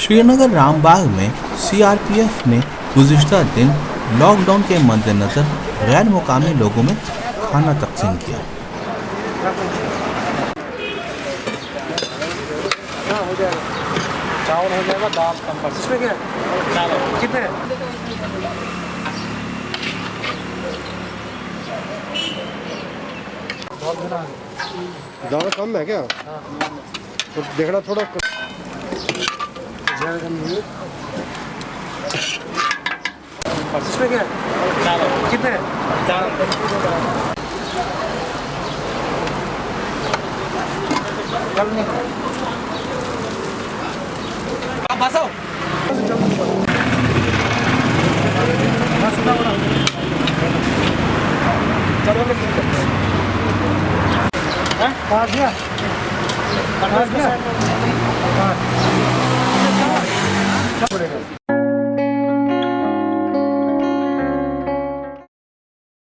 श्रीनगर रामबाग में सीआरपीएफ ने गुज़िश्ता दिन लॉकडाउन के मद्देनज़र गैर मुकामी लोगों में खाना तकसीम किया। चावल हो जाएगा, दाल कम इसमें क्या है? कितने है? दाल कम है क्या? तो देखना थोड़ा इसमें क्या है? कितने है? आप बसाओ। काट दिया।